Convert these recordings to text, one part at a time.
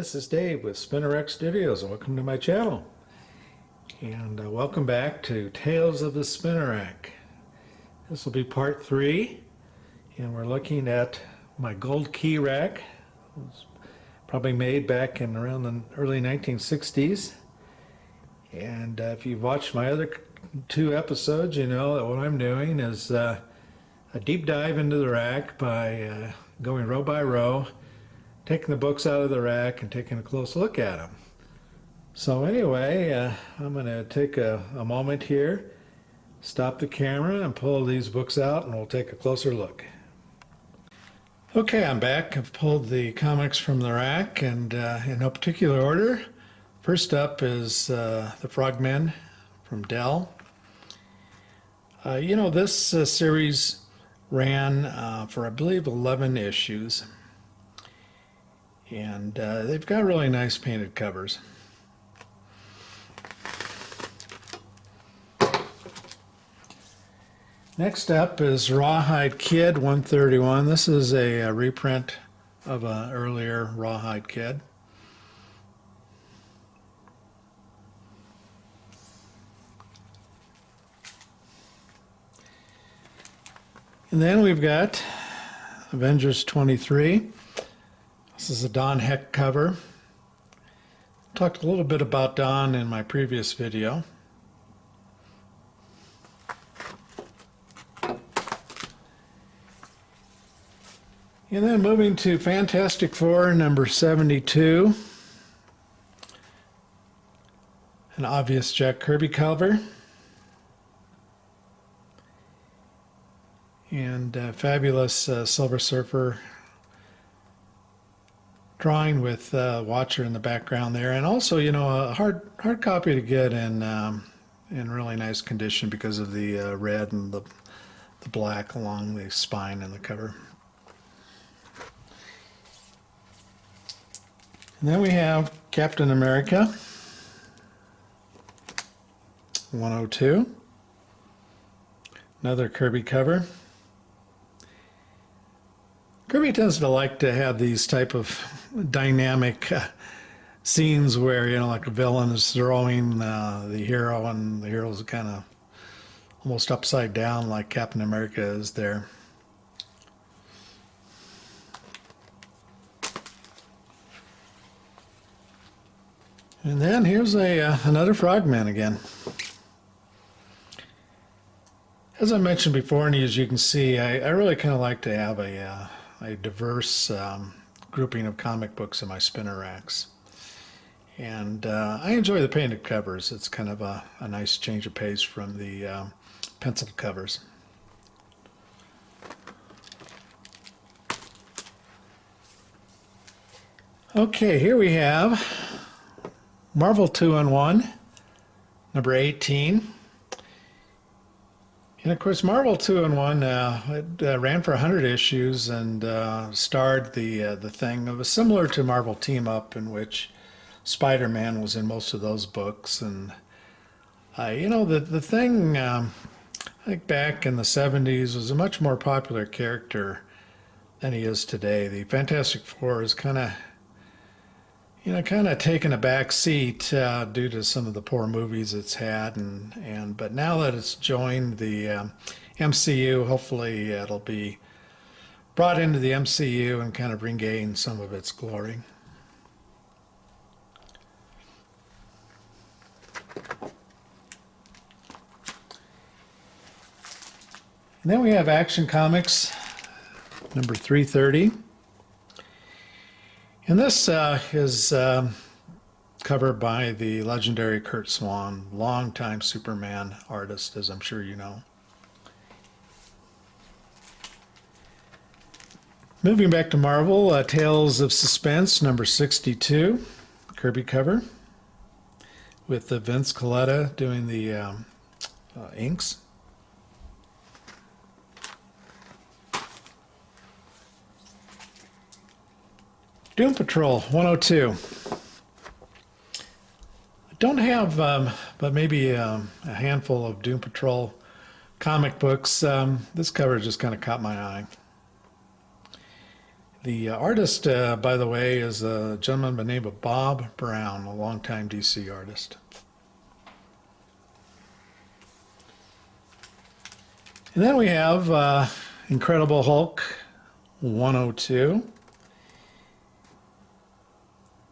this is Dave with SpinnerX Studios. Welcome to my channel. And welcome back to Tales of the Spinner Rack. This will be part 3. And we're looking at my gold key rack. It was probably made back in around the early 1960s. And if you've watched my other 2 episodes, you know that what I'm doing is a deep dive into the rack by going row by row, taking the books out of the rack and taking a close look at them. So anyway, I'm going to take a moment here, stop the camera and pull these books out and we'll take a closer look. Okay, I'm back. I've pulled the comics from the rack and in no particular order. First up is the Frogmen from Dell. This series ran for I believe 11 issues. And they've got really nice painted covers. Next up is Rawhide Kid 131. This is a reprint of an earlier Rawhide Kid. And then we've got Avengers 23. This is a Don Heck cover. Talked a little bit about Don in my previous video. And then moving to Fantastic Four number 72. An obvious Jack Kirby cover. And fabulous Silver Surfer drawing with Watcher in the background there, and also, a hard copy to get in really nice condition because of the red and the black along the spine and the cover. And then we have Captain America 102, another Kirby cover. Kirby tends to like to have these type of dynamic scenes where, like a villain is throwing the hero and the hero's kind of almost upside down like Captain America is there. And then here's another Frogman again. As I mentioned before, and as you can see, I really kind of like to have a diverse grouping of comic books in my spinner racks. And I enjoy the painted covers. It's kind of a nice change of pace from the penciled covers. Okay, here we have Marvel 2-in-1, number 18. And of course, Marvel 2-in-1 it ran for 100 issues and starred the Thing. It was similar to Marvel Team Up, in which Spider-Man was in most of those books. And the Thing, I think back in the 70s, was a much more popular character than he is today. The Fantastic Four is kind of taken a back seat due to some of the poor movies it's had, but now that it's joined the MCU, hopefully it'll be brought into the MCU and kind of regain some of its glory. And then we have Action Comics number 330. And this is covered by the legendary Curt Swan, longtime Superman artist, as I'm sure you know. Moving back to Marvel, Tales of Suspense, number 62, Kirby cover, with Vince Colletta doing the inks. Doom Patrol 102. I don't have, but maybe a handful of Doom Patrol comic books. This cover just kind of caught my eye. The artist, by the way, is a gentleman by the name of Bob Brown, a longtime DC artist. And then we have Incredible Hulk 102.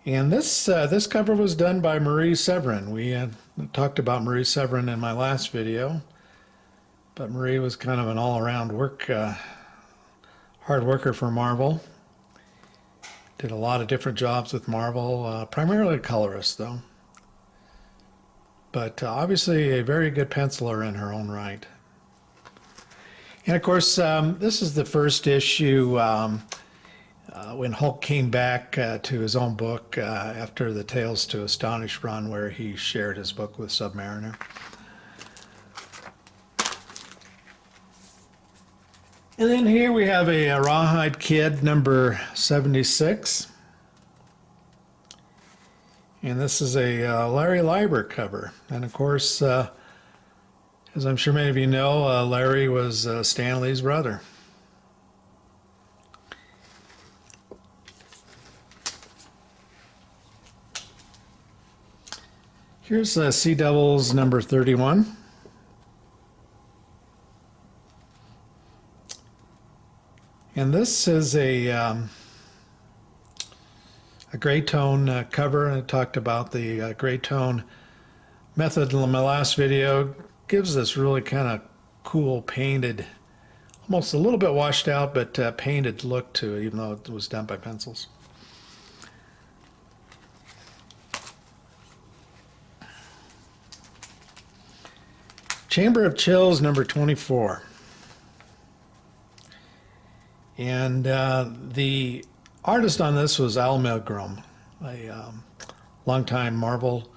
And this cover was done by Marie Severin. We talked about Marie Severin in my last video, but Marie was kind of an all-around hard worker for Marvel. Did a lot of different jobs with Marvel, primarily a colorist though. But obviously a very good penciler in her own right. And of course, this is the first issue when Hulk came back to his own book after the Tales to Astonish run, where he shared his book with Submariner. And then here we have a Rawhide Kid number 76. And this is a Larry Lieber cover. And of course, as I'm sure many of you know, Larry was Stan Lee's brother. Here's Sea Devils number 31. And this is a gray tone cover. I talked about the gray tone method in my last video. Gives this really kind of cool painted, almost a little bit washed out, but painted look to it, even though it was done by pencils. Chamber of Chills number 24. And the artist on this was Al Milgrom, a longtime Marvel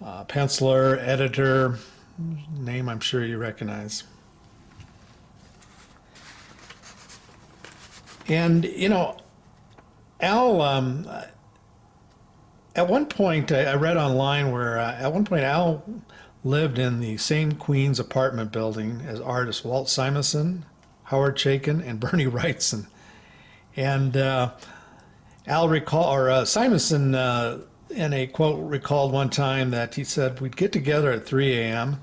penciler, editor, name I'm sure you recognize. And, you know, Al, at one point, I read online where at one point Al lived in the same Queens apartment building as artists Walt Simonson, Howard Chaykin, and Bernie Wrightson. And Simonson, in a quote, recalled one time that he said, we'd get together at 3 a.m.,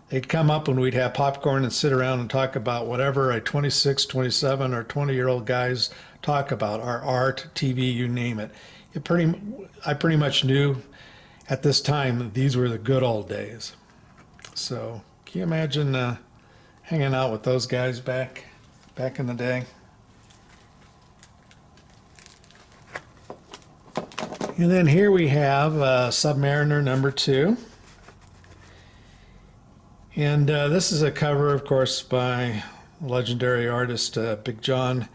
they'd come up and we'd have popcorn and sit around and talk about whatever a 26, 27, or 20-year-old guys talk about, our art, TV, you name it. I pretty much knew at this time these were the good old days. So can you imagine hanging out with those guys back in the day? And then here we have Submariner number 2. And this is a cover, of course, by legendary artist Big John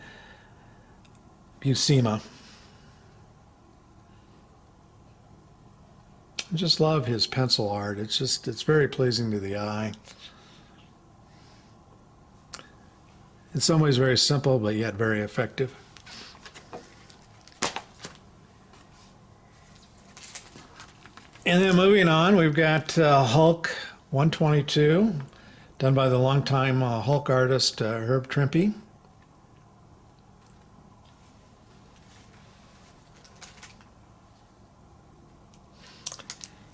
Buscema. I just love his pencil art. It's very pleasing to the eye. In some ways very simple, but yet very effective. And then moving on, we've got Hulk 122, done by the longtime Hulk artist Herb Trimpe.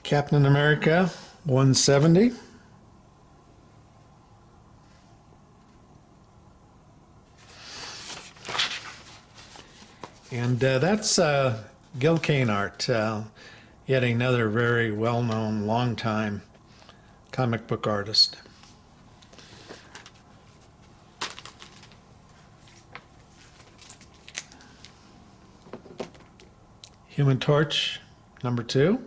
Captain America 170. And that's Gil Kane art, yet another very well-known, long-time comic book artist. Human Torch number 2.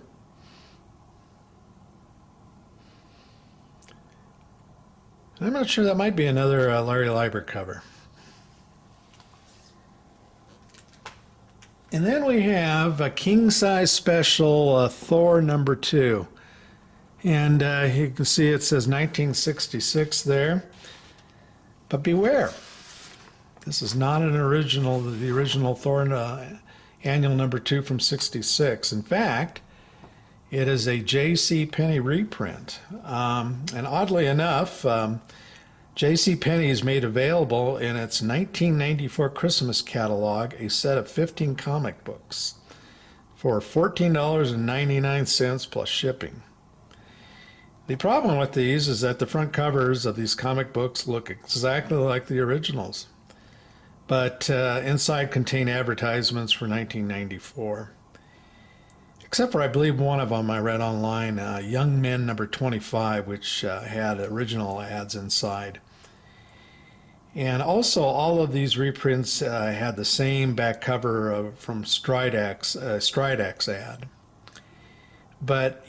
I'm not sure, that might be another Larry Lieber cover. And then we have a king-size special Thor number 2. And you can see it says 1966 there. But beware, this is not an original, the original Thor annual number 2 from 66. In fact, it is a J.C. Penney reprint. And oddly enough, J.C. Penney's made available in its 1994 Christmas catalog a set of 15 comic books for $14.99 plus shipping. The problem with these is that the front covers of these comic books look exactly like the originals, but inside contain advertisements for 1994. Except for, I believe, one of them I read online, Young Men number 25, which had original ads inside. And also, all of these reprints had the same back cover from Stridex ad. But,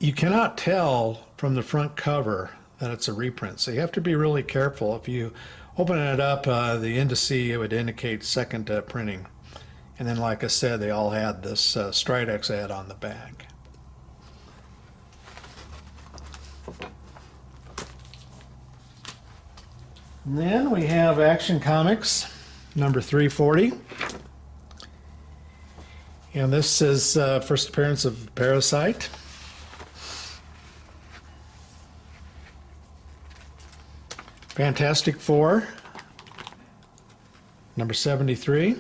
you cannot tell from the front cover that it's a reprint, so you have to be really careful. If you open it up, the indice, it would indicate second printing. And then, like I said, they all had this Stridex ad on the back. And then we have Action Comics, number 340. And this is first appearance of Parasite. Fantastic Four, number 73.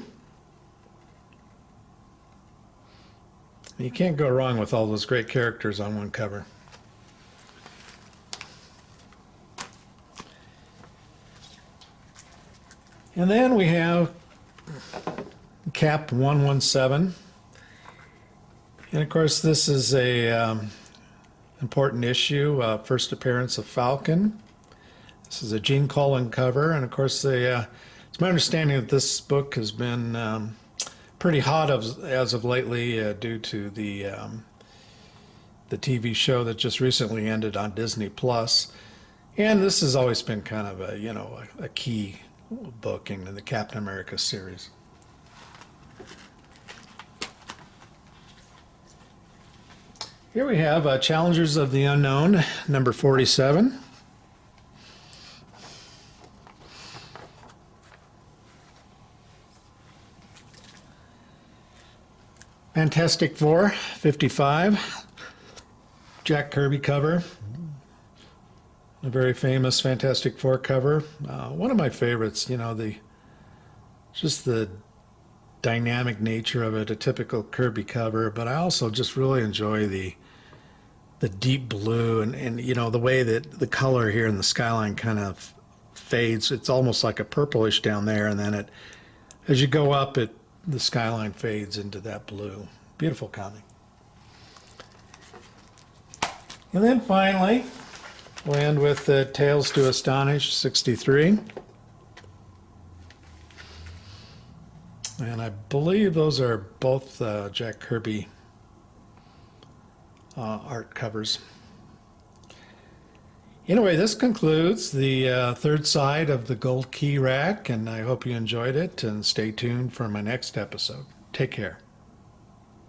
You can't go wrong with all those great characters on one cover. And then we have Cap 117. And of course, this is a important issue, first appearance of Falcon. This is a Gene Colan cover, and of course, it's my understanding that this book has been pretty hot as of lately due to the TV show that just recently ended on Disney Plus. And this has always been kind of a key book in the Captain America series. Here we have Challengers of the Unknown, number 47. Fantastic Four, 55. Jack Kirby cover. A very famous Fantastic Four cover. One of my favorites, just the dynamic nature of it, a typical Kirby cover, but I also just really enjoy the deep blue and the way that the color here in the skyline kind of fades. It's almost like a purplish down there, and then as you go up, the skyline fades into that blue. Beautiful comic. And then finally, we'll end with Tales to Astonish, 63. And I believe those are both Jack Kirby art covers. Anyway, this concludes the third side of the Gold Key Rack, and I hope you enjoyed it, and stay tuned for my next episode. Take care.